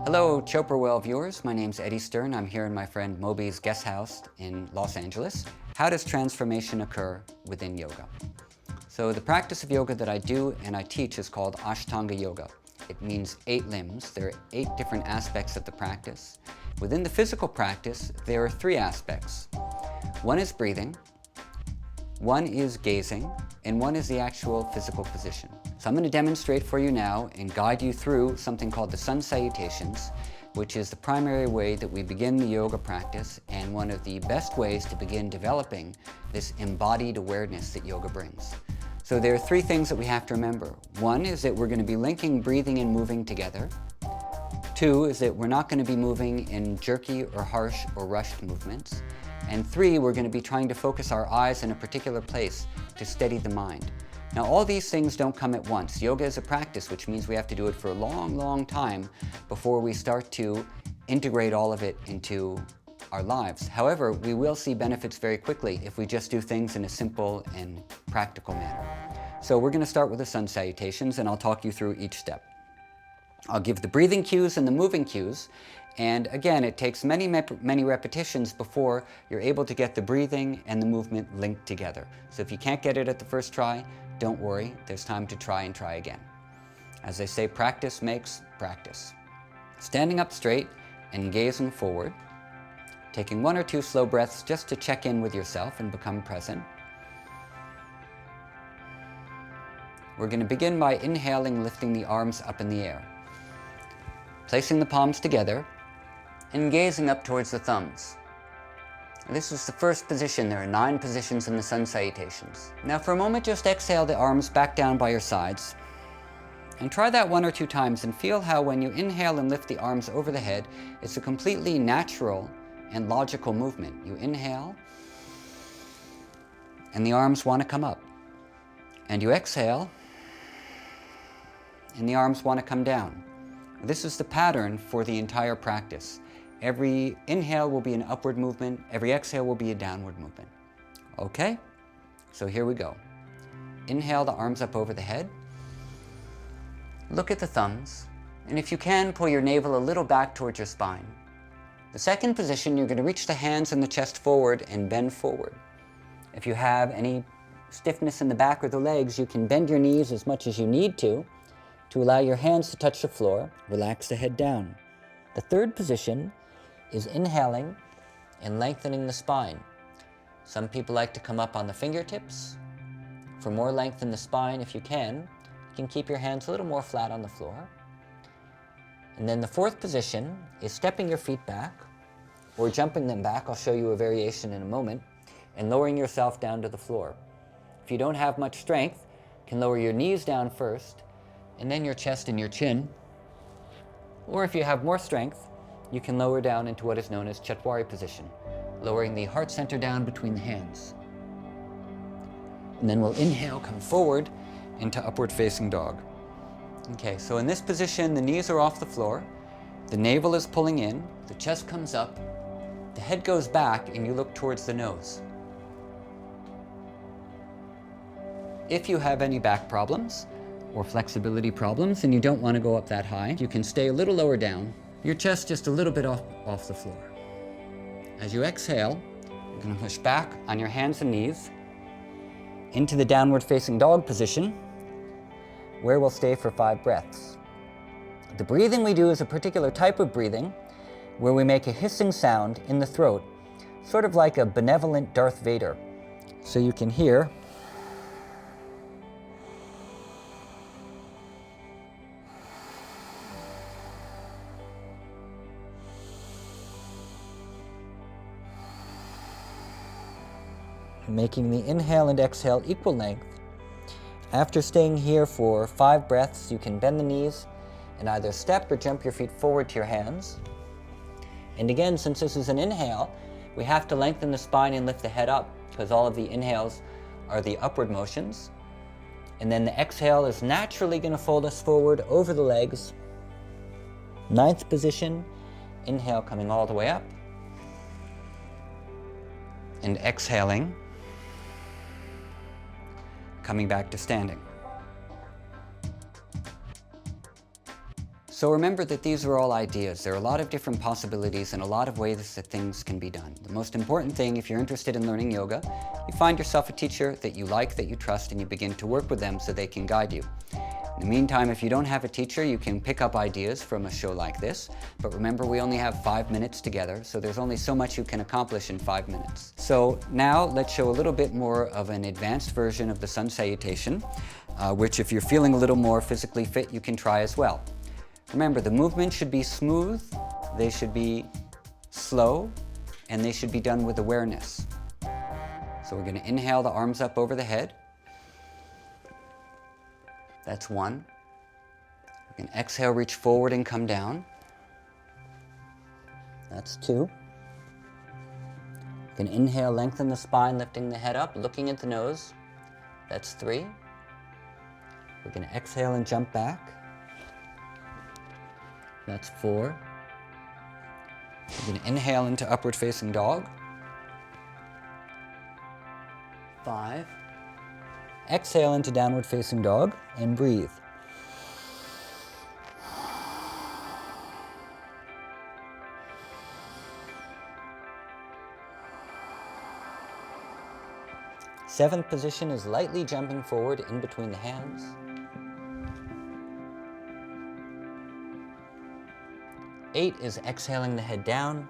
Hello, Chopra Well viewers. My name's Eddie Sтерн. I'm here in my friend Mobi's guest house in Los Angeles. How does transformation occur within yoga? So the practice of yoga that I do and I teach is called Ashtanga yoga. It means 8 limbs. There are 8 different aspects of the practice. Within the physical practice, there are 3 aspects. One is breathing, one is gazing, and one is the actual physical position. So I'm going to demonstrate for you now and guide you through something called the sun salutations, which is the primary way that we begin the yoga practice and one of the best ways to begin developing this embodied awareness that yoga brings. So there are 3 things that we have to remember. One is that we're going to be linking breathing and moving together. 2 is that we're not going to be moving in jerky or harsh or rushed movements. And 3, we're going to be trying to focus our eyes in a particular place to steady the mind. Now, all these things don't come at once. Yoga is a practice, which means we have to do it for a long, long time before we start to integrate all of it into our lives. However, we will see benefits very quickly if we just do things in a simple and practical manner. So we're going to start with the sun salutations, and I'll talk you through each step. I'll give the breathing cues and the moving cues. And again, it takes many repetitions before you're able to get the breathing and the movement linked together. So if you can't get it at the first try, don't worry, there's time to try and try again. As they say, practice makes practice. Standing up straight and gazing forward, taking 1 or 2 slow breaths just to check in with yourself and become present. We're going to begin by inhaling, lifting the arms up in the air, placing the palms together, and gazing up towards the thumbs. This is the first position. There are 9 positions in the sun salutations. Now for a moment, just exhale the arms back down by your sides. And try that 1 or 2 times and feel how when you inhale and lift the arms over the head, it's a completely natural and logical movement. You inhale, and the arms want to come up. And you exhale, and the arms want to come down. This is the pattern for the entire practice. Every inhale will be an upward movement, every exhale will be a downward movement. Okay? So here we go. Inhale the arms up over the head. Look at the thumbs, and if you can, pull your navel a little back towards your spine. The second position, you're going to reach the hands and the chest forward and bend forward. If you have any stiffness in the back or the legs, you can bend your knees as much as you need to allow your hands to touch the floor. Relax the head down. The third position is inhaling and lengthening the spine. Some people like to come up on the fingertips. For more length in the spine, if you can keep your hands a little more flat on the floor. And then the fourth position is stepping your feet back or jumping them back. I'll show you a variation in a moment, and lowering yourself down to the floor. If you don't have much strength, you can lower your knees down first, and then your chest and your chin. Or if you have more strength, you can lower down into what is known as Chatwari position, lowering the heart center down between the hands. And then we'll inhale, come forward into upward facing dog. Okay, so in this position, the knees are off the floor, the navel is pulling in, the chest comes up, the head goes back, and you look towards the nose. If you have any back problems or flexibility problems and you don't want to go up that high, you can stay a little lower down, your chest just a little bit off the floor. As you exhale, you're going to push back on your hands and knees into the downward facing dog position, where we'll stay for 5 breaths. The breathing we do is a particular type of breathing where we make a hissing sound in the throat, sort of like a benevolent Darth Vader. So you can hear making the inhale and exhale equal length. After staying here for 5 breaths, you can bend the knees and either step or jump your feet forward to your hands. And again, since this is an inhale, we have to lengthen the spine and lift the head up, because all of the inhales are the upward motions. And then the exhale is naturally going to fold us forward over the legs. 9th position, inhale coming all the way up, and exhaling, coming back to standing. So remember that these are all ideas. There are a lot of different possibilities and a lot of ways that things can be done. The most important thing, if you're interested in learning yoga, you find yourself a teacher that you like, that you trust, and you begin to work with them so they can guide you. In the meantime, if you don't have a teacher, you can pick up ideas from a show like this. But remember, we only have 5 minutes together, so there's only so much you can accomplish in 5 minutes. So now let's show a little bit more of an advanced version of the sun salutation, which if you're feeling a little more physically fit, you can try as well. Remember, the movement should be smooth, they should be slow, and they should be done with awareness. So we're going to inhale the arms up over the head. That's 1. We can exhale, reach forward and come down. That's 2. We can inhale, lengthen the spine, lifting the head up, looking at the nose. That's 3. We're going to exhale and jump back. That's 4. We're going to inhale into upward facing dog. 5. Exhale into downward facing dog and breathe. Seventh position is lightly jumping forward in between the hands. 8 is exhaling the head down.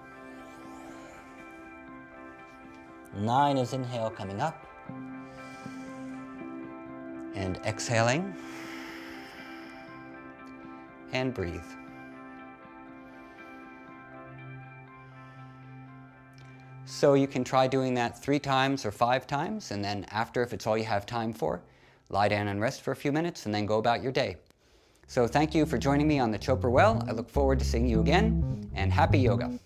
9 is inhale coming up. And exhaling. And breathe. So you can try doing that 3 times or 5 times, and then after, if it's all you have time for, lie down and rest for a few minutes and then go about your day. So thank you for joining me on the Chopra Well. I look forward to seeing you again, and happy yoga.